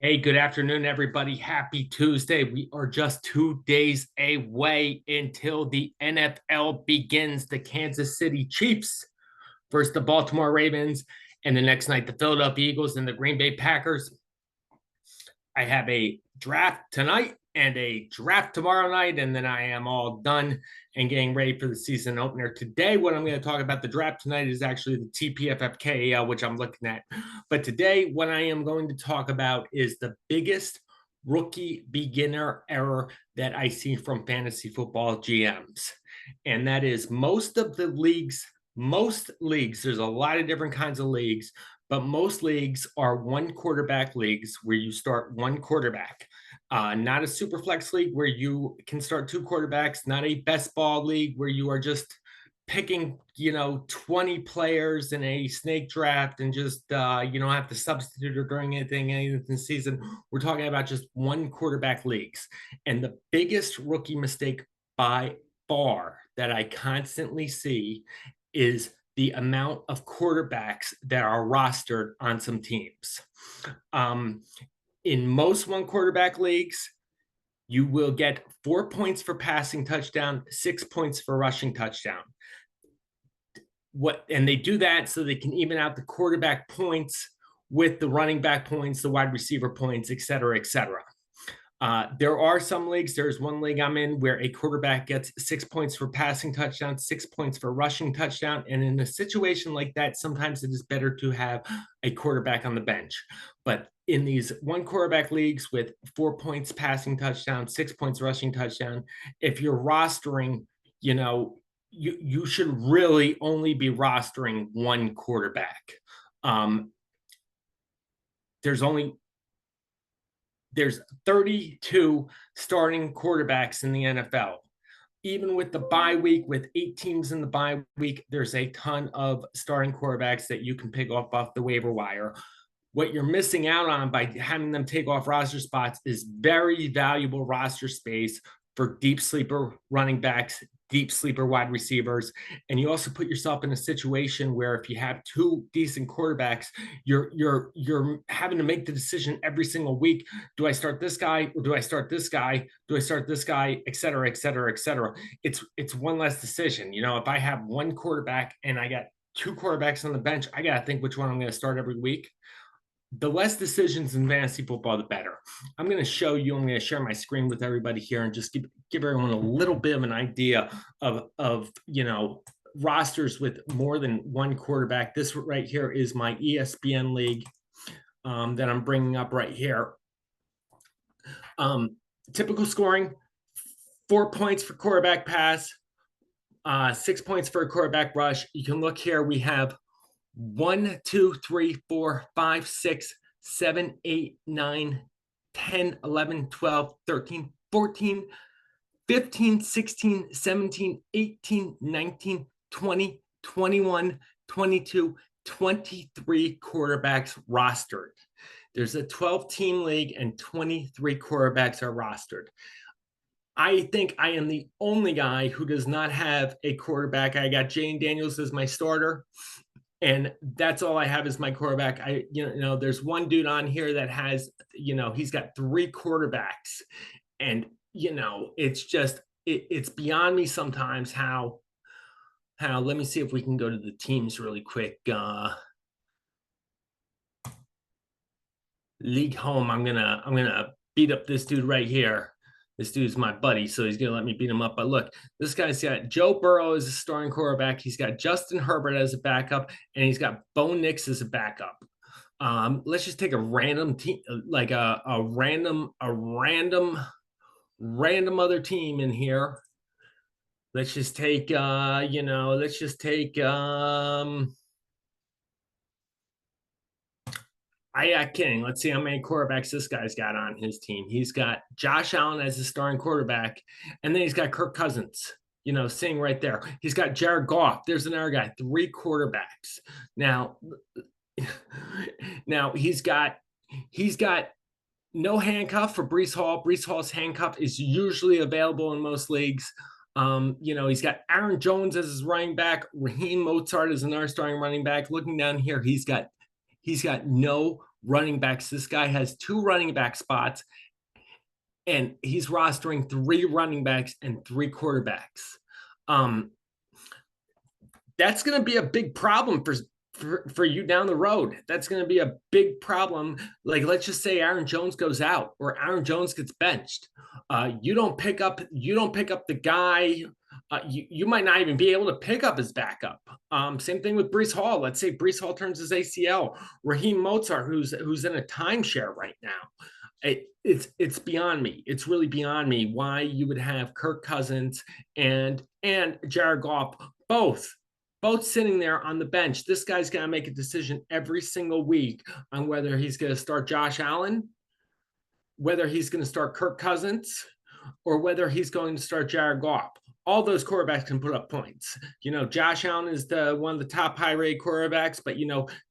Hey, good afternoon, everybody. Happy Tuesday. We are just 2 days away until the NFL begins. The Kansas City Chiefs versus the Baltimore Ravens, and the next night, the Philadelphia Eagles and the Green Bay Packers. I have a draft tonight and a draft tomorrow night, and then I am all done and getting ready for the season opener. Today, what I'm going to talk about the draft tonight is actually the TPFFKAL, which I'm looking at. But today, what I am going to talk about is the biggest rookie beginner error that I see from fantasy football GMs. And that is most leagues, there's a lot of different kinds of leagues, but most leagues are one quarterback leagues where you start one quarterback. Not a super flex league where you can start two quarterbacks, not a best ball league where you are just picking 20 players in a snake draft and just you don't have to substitute or during anything in the season. We're talking about just one quarterback leagues. And the biggest rookie mistake by far that I constantly see is the amount of quarterbacks that are rostered on some teams. Um, in most one quarterback leagues, you will get 4 points for passing touchdown, 6 points for rushing touchdown. And they do that so they can even out the quarterback points with the running back points, the wide receiver points, et cetera, et cetera. There are some leagues. There's one league I'm in where a quarterback gets 6 points for passing touchdown, 6 points for rushing touchdown. And in a situation like that, sometimes it is better to have a quarterback on the bench. But in these one quarterback leagues with 4 points passing touchdown, 6 points rushing touchdown, if you're rostering, you should really only be rostering one quarterback. Um, there's 32 starting quarterbacks in the NFL. Even with the bye week, with 8 teams in the bye week, there's a ton of starting quarterbacks that you can pick off the waiver wire. What you're missing out on by having them take off roster spots is very valuable roster space for deep sleeper running backs, deep sleeper wide receivers. And you also put yourself in a situation where if you have two decent quarterbacks, you're having to make the decision every single week. Do I start this guy or do I start this guy? Do I start this guy, et cetera, et cetera, et cetera? It's one less decision. If I have one quarterback and I got two quarterbacks on the bench, I got to think which one I'm going to start every week. The less decisions in fantasy football, the better. I'm going to show you, I'm going to share my screen with everybody here and just give everyone a little bit of an idea of rosters with more than one quarterback. This right here is my ESPN league that I'm bringing up right here. Typical scoring, 4 points for quarterback pass, 6 points for a quarterback rush. You can look here. We have 1, 2, 3, 4, 5, 6, 7, 8, 9, 10, 11, 12, 13, 14, 15, 16, 17, 18, 19, 20, 21, 22, 23 quarterbacks rostered. There's a 12-team league and 23 quarterbacks are rostered. I think I am the only guy who does not have a quarterback. I got Jane Daniels as my starter. And that's all I have is my quarterback. There's one dude on here that has, he's got 3 quarterbacks. And, it's just, it's beyond me sometimes how, let me see if we can go to the teams really quick. League home, I'm gonna beat up this dude right here. This dude's my buddy, so he's going to let me beat him up. But look, this guy's got Joe Burrow as a starting quarterback. He's got Justin Herbert as a backup, and he's got Bo Nix as a backup. Let's just take a random team, like a random other team in here. Let's just take, I got kidding. Let's see how many quarterbacks this guy's got on his team. He's got Josh Allen as the starting quarterback, and then he's got Kirk Cousins, sitting right there. He's got Jared Goff. There's another guy, 3 quarterbacks. Now he's got no handcuff for Breece Hall. Breece Hall's handcuff is usually available in most leagues. He's got Aaron Jones as his running back. Raheem Mostert is another starting running back. Looking down here, he's got no running backs. This guy has 2 running back spots, and he's rostering 3 running backs and 3 quarterbacks. That's going to be a big problem for you down the road. That's going to be a big problem. Like, let's just say Aaron Jones goes out or Aaron Jones gets benched. You don't pick up the guy. You might not even be able to pick up his backup. Same thing with Breece Hall. Let's say Breece Hall turns his ACL. Raheem Mozart, who's in a timeshare right now. It's beyond me. It's really beyond me why you would have Kirk Cousins and Jared Goff both sitting there on the bench. This guy's going to make a decision every single week on whether he's going to start Josh Allen, whether he's going to start Kirk Cousins, or whether he's going to start Jared Goff. All those quarterbacks can put up points. Josh Allen is one of the top high-rated quarterbacks, but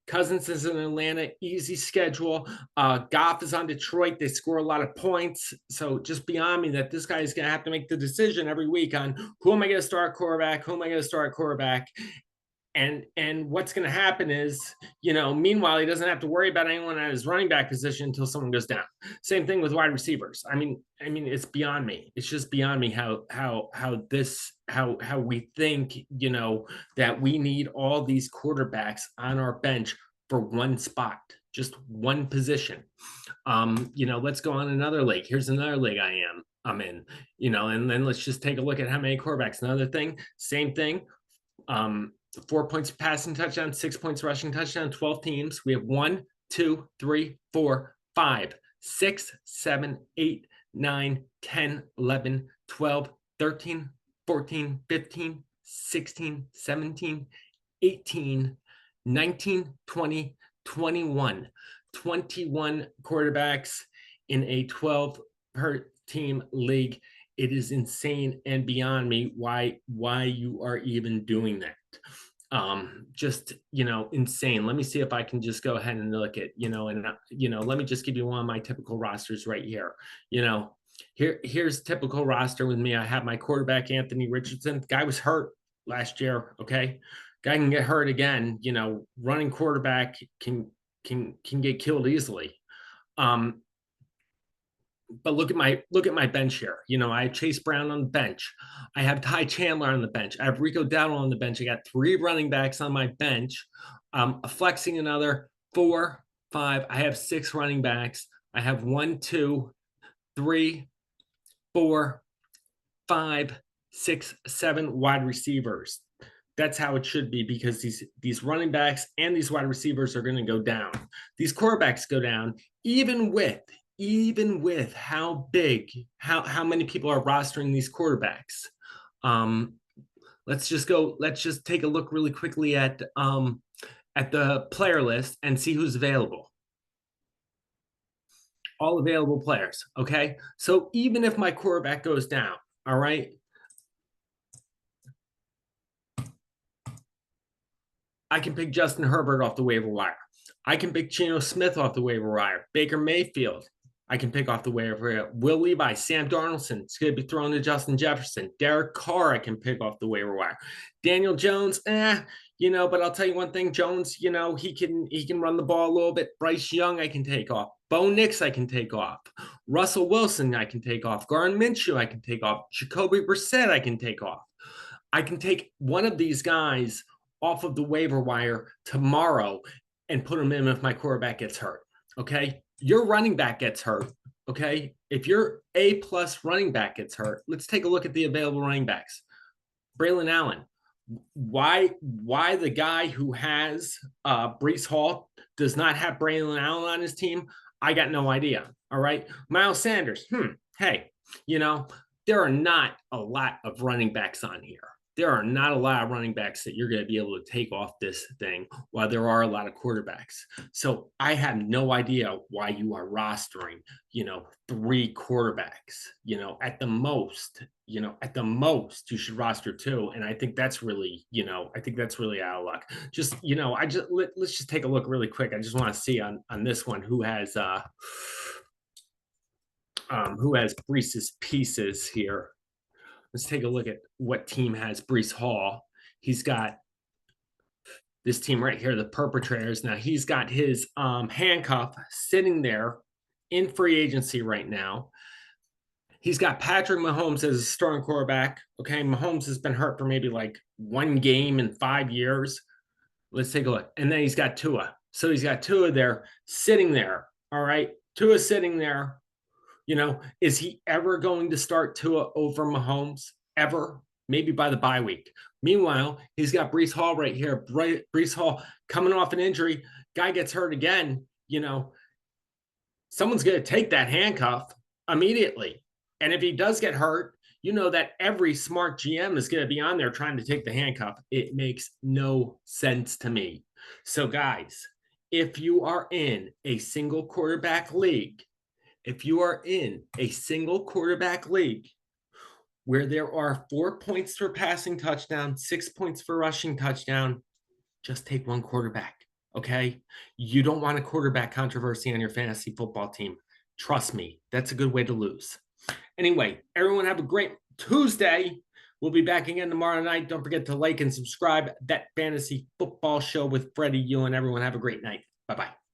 Cousins is in Atlanta, easy schedule. Goff is on Detroit. They score a lot of points. So just beyond me that this guy is going to have to make the decision every week on who am I going to start quarterback, who am I going to start quarterback. And what's going to happen is, meanwhile, he doesn't have to worry about anyone at his running back position until someone goes down. Same thing with wide receivers. I mean, it's beyond me. It's just beyond me how we think, that we need all these quarterbacks on our bench for one spot, just one position. Let's go on another league. Here's another league I'm in, and then let's just take a look at how many quarterbacks. Another thing, same thing. 4 points passing touchdown, 6 points rushing touchdown, 12 teams. We have 1, 2, 3, 4, 5, 6, 7, 8, 9, 10, 11, 12, 13, 14, 15, 16, 17, 18, 19, 20, 21. 21 quarterbacks in a 12 per team league. It is insane and beyond me why you are even doing that. Just insane. Let me see if I can just go ahead and look at let me just give you one of my typical rosters right here. Here's typical roster with me. I have my quarterback Anthony Richardson. Guy was hurt last year. Okay, guy can get hurt again. Running quarterback can get killed easily. But look at my bench here. I have Chase Brown on the bench. I have Ty Chandler on the bench. I have Rico Dowdle on the bench. I got 3 running backs on my bench. Flexing another 4, 5. I have 6 running backs. I have 1, 2, 3, 4, 5, 6, 7 wide receivers. That's how it should be because these running backs and these wide receivers are going to go down. These quarterbacks go down even with how many people are rostering these quarterbacks. Let's just take a look really quickly at the player list and see who's available. All available players. Okay. So even if my quarterback goes down, all right, I can pick Justin Herbert off the waiver wire. I can pick Geno Smith off the waiver wire. Baker Mayfield, I can pick off the waiver wire. Will Levi, Sam Darnoldson, it's going to be thrown to Justin Jefferson. Derek Carr, I can pick off the waiver wire. Daniel Jones, but I'll tell you one thing, Jones, he can run the ball a little bit. Bryce Young, I can take off. Bo Nix, I can take off. Russell Wilson, I can take off. Gardner Minshew, I can take off. Jacoby Brissett, I can take off. I can take one of these guys off of the waiver wire tomorrow and put him in if my quarterback gets hurt. Okay. Your running back gets hurt. Okay. If your A+ running back gets hurt, let's take a look at the available running backs. Braylon Allen. Why the guy who has Breece Hall does not have Braylon Allen on his team? I got no idea. All right. Miles Sanders. Hey, there are not a lot of running backs on here. There are not a lot of running backs that you're going to be able to take off this thing while there are a lot of quarterbacks. So I have no idea why you are rostering, 3 quarterbacks, at the most, you should roster 2. And I think that's really, out of luck. Let's just take a look really quick. I just want to see on this one who has Breece's pieces here. Let's take a look at what team has Breece Hall. He's got this team right here, the perpetrators. Now he's got his handcuff sitting there in free agency right now. He's got Patrick Mahomes as a starting quarterback. Okay, Mahomes has been hurt for maybe like one game in 5 years. Let's take a look. And then he's got Tua. So he's got Tua there, sitting there. All right, Tua sitting there. You know, is he ever going to start Tua over Mahomes? Ever? Maybe by the bye week. Meanwhile, he's got Breece Hall right here. Breece Hall coming off an injury. Guy gets hurt again. You know, someone's going to take that handcuff immediately. And if he does get hurt, you know that every smart GM is going to be on there trying to take the handcuff. It makes no sense to me. So, guys, if you are in a single quarterback league, where there are 4 points for passing touchdown, 6 points for rushing touchdown, just take one quarterback, okay? You don't want a quarterback controversy on your fantasy football team. Trust me, that's a good way to lose. Anyway, everyone have a great Tuesday. We'll be back again tomorrow night. Don't forget to like and subscribe. That Fantasy Football Show with Freddie, you and everyone have a great night. Bye-bye.